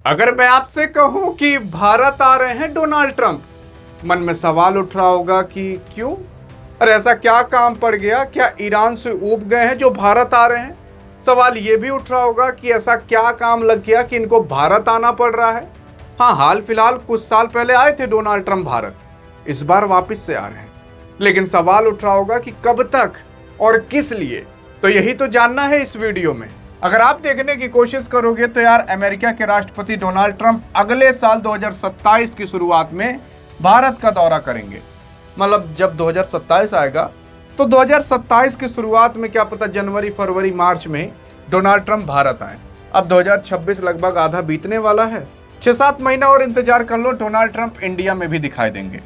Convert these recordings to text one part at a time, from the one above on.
अगर मैं आपसे कहूं कि भारत आ रहे हैं डोनाल्ड ट्रंप, मन में सवाल उठ रहा होगा कि क्यों? अरे ऐसा क्या काम पड़ गया? क्या ईरान से ऊब गए हैं जो भारत आ रहे हैं? सवाल यह भी उठ रहा होगा कि ऐसा क्या काम लग गया कि इनको भारत आना पड़ रहा है? हाँ, हाल फिलहाल कुछ साल पहले आए थे डोनाल्ड ट्रंप भारत, इस बार वापस से आ रहे हैं। लेकिन सवाल उठ रहा होगा कि कब तक और किस लिए? तो यही तो जानना है इस वीडियो में। अगर आप देखने की कोशिश करोगे तो यार, अमेरिका के राष्ट्रपति डोनाल्ड ट्रंप अगले साल 2027 की शुरुआत में भारत का दौरा करेंगे। मतलब जब 2027 आएगा तो 2027 की शुरुआत में क्या पता जनवरी, फरवरी, मार्च में डोनाल्ड ट्रंप भारत आए। अब 2026 लगभग आधा बीतने वाला है। 6-7 महीना और इंतजार कर लो, डोनाल्ड ट्रंप इंडिया में भी दिखाई देंगे।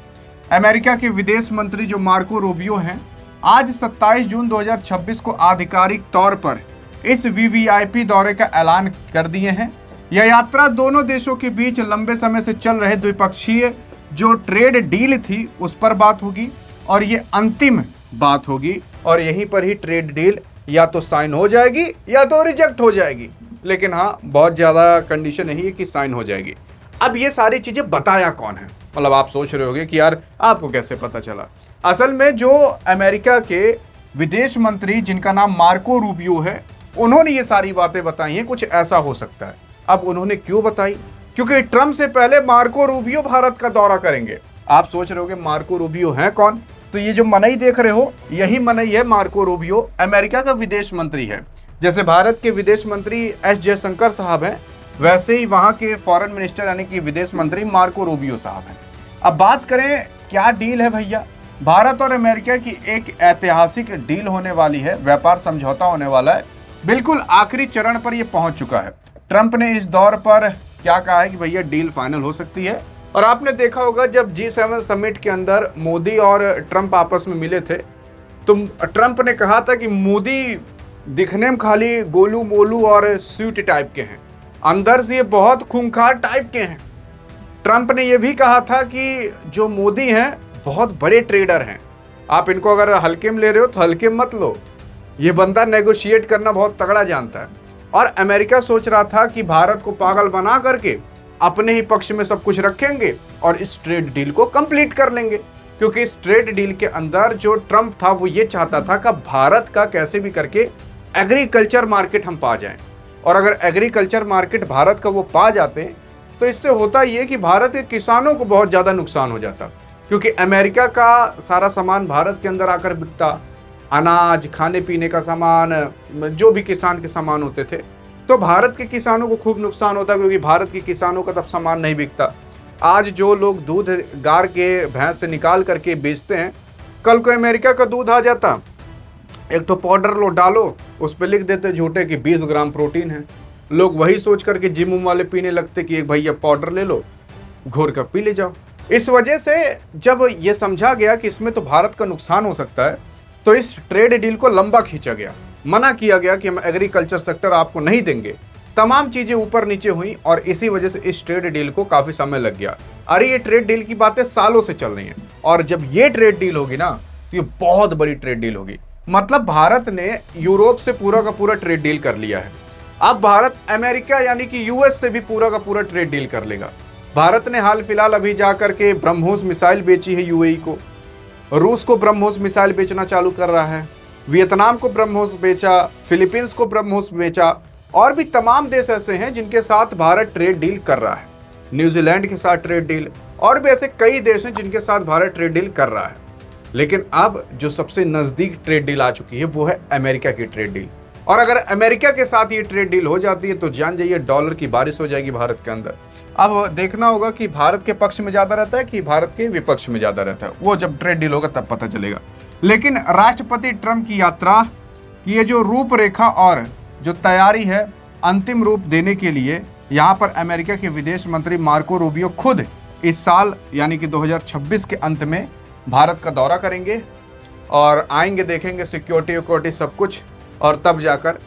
अमेरिका के विदेश मंत्री जो मार्को रूबियो हैं, आज 27 जून 2026 को आधिकारिक तौर पर इस वीवीआईपी दौरे का ऐलान कर दिए हैं। यह यात्रा दोनों देशों के बीच लंबे समय से चल रहे द्विपक्षीय जो ट्रेड डील थी उस पर बात होगी, और ये अंतिम बात होगी, और यहीं पर ही ट्रेड डील या तो साइन हो जाएगी या तो रिजेक्ट हो जाएगी। लेकिन हाँ, बहुत ज़्यादा कंडीशन यही है कि साइन हो जाएगी। अब ये सारी चीज़ें बताया कौन है? मतलब आप सोच रहे होगे कि यार आपको कैसे पता चला? असल में जो अमेरिका के विदेश मंत्री जिनका नाम मार्को रूबियो है, उन्होंने ये सारी बातें बताई हैं। कुछ ऐसा हो सकता है। अब उन्होंने क्यों बताई? क्योंकि ट्रंप से पहले मार्को रूबियो भारत का दौरा करेंगे। आप सोच रहे होगे मार्को रूबियो हैं कौन? तो ये जो मनई देख रहे हो, यही मनई है मार्को रूबियो, अमेरिका का विदेश मंत्री है। जैसे भारत के विदेश मंत्री एस जयशंकर साहब हैं, वैसे ही वहां के फॉरेन मिनिस्टर यानी कि विदेश मंत्री मार्को रूबियो साहब हैं। अब बात करें क्या डील है भैया। भारत और अमेरिका की एक ऐतिहासिक डील होने वाली है, व्यापार समझौता होने वाला है। बिल्कुल आखिरी चरण पर यह पहुंच चुका है। ट्रंप ने इस दौर पर क्या कहा है कि भैया डील फाइनल हो सकती है। और आपने देखा होगा जब G7 समिट के अंदर मोदी और ट्रंप आपस में मिले थे, तो ट्रंप ने कहा था कि मोदी दिखने में खाली गोलू मोलू और स्वीट टाइप के हैं, अंदर से ये बहुत खूंखार टाइप के हैं। ट्रंप ने यह भी कहा था कि जो मोदी हैं बहुत बड़े ट्रेडर हैं, आप इनको अगर हल्के में ले रहे हो तो हल्के में मत लो, ये बंदा नेगोशिएट करना बहुत तगड़ा जानता है। और अमेरिका सोच रहा था कि भारत को पागल बना करके अपने ही पक्ष में सब कुछ रखेंगे और इस ट्रेड डील को कंप्लीट कर लेंगे। क्योंकि इस ट्रेड डील के अंदर जो ट्रंप था वो ये चाहता था कि भारत का कैसे भी करके एग्रीकल्चर मार्केट हम पा जाएं। और अगर एग्रीकल्चर मार्केट भारत का वो पा जाते हैं तो इससे होता ये कि भारत के किसानों को बहुत ज़्यादा नुकसान हो जाता, क्योंकि अमेरिका का सारा सामान भारत के अंदर आकर बिकता, अनाज, खाने पीने का सामान, जो भी किसान के सामान होते थे, तो भारत के किसानों को खूब नुकसान होता, क्योंकि भारत के किसानों का तब सामान नहीं बिकता। आज जो लोग दूध गार के भैंस से निकाल करके बेचते हैं, कल को अमेरिका का दूध आ जाता, एक तो पाउडर लो डालो, उस पर लिख देते झूठे कि 20 ग्राम प्रोटीन है। लोग वही सोच करके जिम वाले पीने लगते कि एक भैया पाउडर ले लो, घोर कर पी ले जाओ। इस वजह से जब ये समझा गया कि इसमें तो भारत का नुकसान हो सकता है, तो इस ट्रेड डील को लंबा खींचा गया। मना किया गया कि हम एग्रीकल्चर सेक्टर आपको नहीं देंगे। तमाम चीजें ऊपर नीचे हुई और इसी वजह से इस ट्रेड डील को काफी समय लग गया। अरे ये ट्रेड डील की बातें सालों से चल रही हैं, और जब ये ट्रेड डील होगी ना तो ये बहुत बड़ी ट्रेड डील होगी। मतलब भारत ने यूरोप से पूरा का पूरा ट्रेड डील कर लिया है। अब भारत अमेरिका यानी कि यूएस से भी पूरा का पूरा ट्रेड डील कर लेगा। भारत ने हाल फिलहाल अभी जाकर के ब्रह्मोस मिसाइल बेची है यूएई को, रूस को ब्रह्मोस मिसाइल बेचना चालू कर रहा है, वियतनाम को ब्रह्मोस बेचा, फिलीपींस को ब्रह्मोस बेचा, और भी तमाम देश ऐसे हैं जिनके साथ भारत ट्रेड डील कर रहा है। न्यूजीलैंड के साथ ट्रेड डील, और भी ऐसे कई देश हैं जिनके साथ भारत ट्रेड डील कर रहा है। लेकिन अब जो सबसे नजदीक ट्रेड डील आ चुकी है वो है अमेरिका की ट्रेड डील। और अगर अमेरिका के साथ ये ट्रेड डील हो जाती है तो जान जाइए डॉलर की बारिश हो जाएगी भारत के अंदर। अब देखना होगा कि भारत के पक्ष में ज्यादा रहता है कि भारत के विपक्ष में ज्यादा रहता है, वो जब ट्रेड डील होगा तब पता चलेगा। लेकिन राष्ट्रपति ट्रंप की यात्रा की ये जो रूपरेखा और जो तैयारी है अंतिम रूप देने के लिए, यहाँ पर अमेरिका के विदेश मंत्री मार्को रूबियो खुद इस साल यानी कि 2026 के अंत में भारत का दौरा करेंगे और आएंगे, देखेंगे सिक्योरिटी सब कुछ, और तब जाकर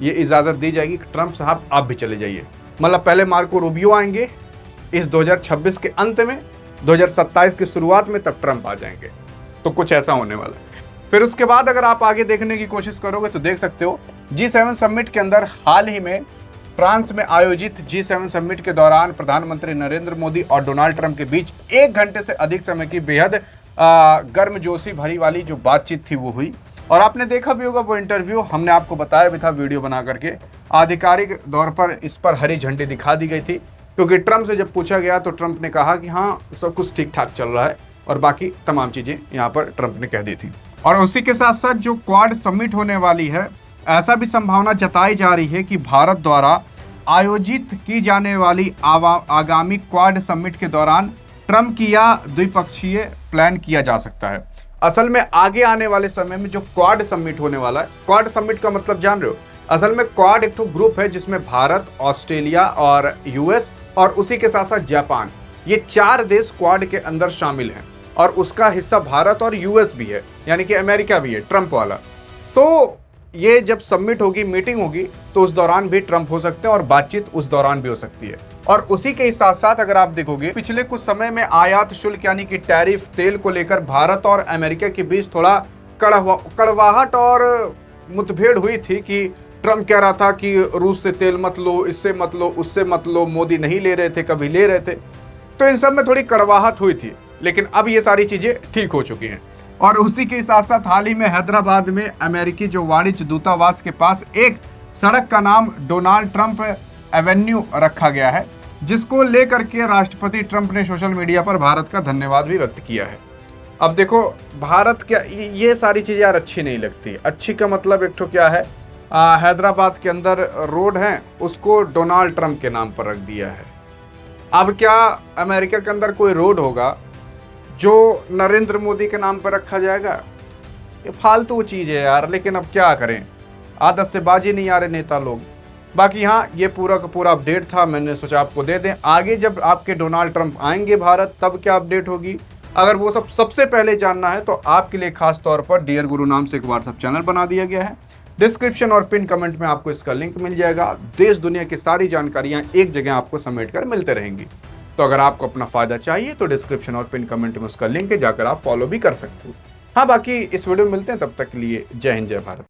ये इजाज़त दी जाएगी कि ट्रंप साहब आप भी चले जाइए। मतलब पहले मार्को रूबियो आएंगे इस 2026 के अंत में, 2027 की शुरुआत में तब ट्रंप आ जाएंगे। तो कुछ ऐसा होने वाला है। फिर उसके बाद अगर आप आगे देखने की कोशिश करोगे तो देख सकते हो G7 समिट के अंदर हाल ही में फ्रांस में आयोजित G7 समिट के दौरान प्रधानमंत्री नरेंद्र मोदी और डोनाल्ड ट्रंप के बीच 1 घंटे से अधिक समय की बेहद गर्मजोशी भरी वाली जो बातचीत थी वो हुई। और आपने देखा भी होगा वो इंटरव्यू, हमने आपको बताया भी था वीडियो बना करके। आधिकारिक तौर पर इस पर हरी झंडी दिखा दी गई थी, क्योंकि ट्रंप से जब पूछा गया तो ट्रंप ने कहा कि हाँ सब कुछ ठीक ठाक चल रहा है, और बाकी तमाम चीज़ें यहाँ पर ट्रंप ने कह दी थी। और उसी के साथ साथ जो क्वाड समिट होने वाली है, ऐसा भी संभावना जताई जा रही है कि भारत द्वारा आयोजित की जाने वाली आगामी क्वाड समिट के दौरान ट्रंप की या द्विपक्षीय प्लान किया जा सकता है। असल में आगे आने वाले समय में जो क्वाड समिट होने वाला है, क्वाड समिट का मतलब जान रहे हो? असल में क्वाड एक ग्रुप है जिसमें भारत, ऑस्ट्रेलिया और यूएस और उसी के साथ साथ जापान, ये 4 देश क्वाड के अंदर शामिल हैं। और उसका हिस्सा भारत और यूएस भी है, यानी कि अमेरिका भी है, ट्रंप वाला। तो ये जब समिट होगी, मीटिंग होगी, तो उस दौरान भी ट्रंप हो सकते हैं और बातचीत उस दौरान भी हो सकती है। और उसी के साथ साथ अगर आप देखोगे, पिछले कुछ समय में आयात शुल्क यानी कि टैरिफ तेल को लेकर भारत और अमेरिका के बीच थोड़ा कड़वाहट और मुठभेड़ हुई थी कि ट्रंप कह रहा था कि रूस से तेल मत लो, इससे मत लो, उससे मत लो। मोदी नहीं ले रहे थे, कभी ले रहे थे, तो इन सब में थोड़ी कड़वाहट हुई थी। लेकिन अब ये सारी चीजें ठीक हो चुकी हैं। और उसी के साथ साथ हाल ही में हैदराबाद में अमेरिकी जो वाणिज्य दूतावास के पास एक सड़क का नाम डोनाल्ड ट्रंप एवेन्यू रखा गया है, जिसको लेकर के राष्ट्रपति ट्रंप ने सोशल मीडिया पर भारत का धन्यवाद भी व्यक्त किया है। अब देखो, भारत क्या ये सारी चीज़ें यार अच्छी नहीं लगती। अच्छी का मतलब एक तो क्या है, हैदराबाद के अंदर रोड है, उसको डोनाल्ड ट्रंप के नाम पर रख दिया है। अब क्या अमेरिका के अंदर कोई रोड होगा जो नरेंद्र मोदी के नाम पर रखा जाएगा? ये फालतू चीज़ है यार। लेकिन अब क्या करें, आदत से बाजी नहीं आ रहे नेता लोग। बाकी हाँ, ये पूरा का पूरा अपडेट था, मैंने सोचा आपको दे दें। आगे जब आपके डोनाल्ड ट्रंप आएंगे भारत, तब क्या अपडेट होगी, अगर वो सबसे पहले जानना है तो आपके लिए खास तौर पर डियर गुरु नाम से एक व्हाट्सएप चैनल बना दिया गया है। डिस्क्रिप्शन और पिन कमेंट में आपको इसका लिंक मिल जाएगा। देश दुनिया की सारी जानकारियां एक जगह आपको समेट कर मिलते रहेंगी। तो अगर आपको अपना फायदा चाहिए तो डिस्क्रिप्शन और पिन कमेंट में उसका लिंक है, जाकर आप फॉलो भी कर सकते हो। हाँ, बाकी इस वीडियो में मिलते हैं, तब तक के लिए जय हिंद, जय भारत।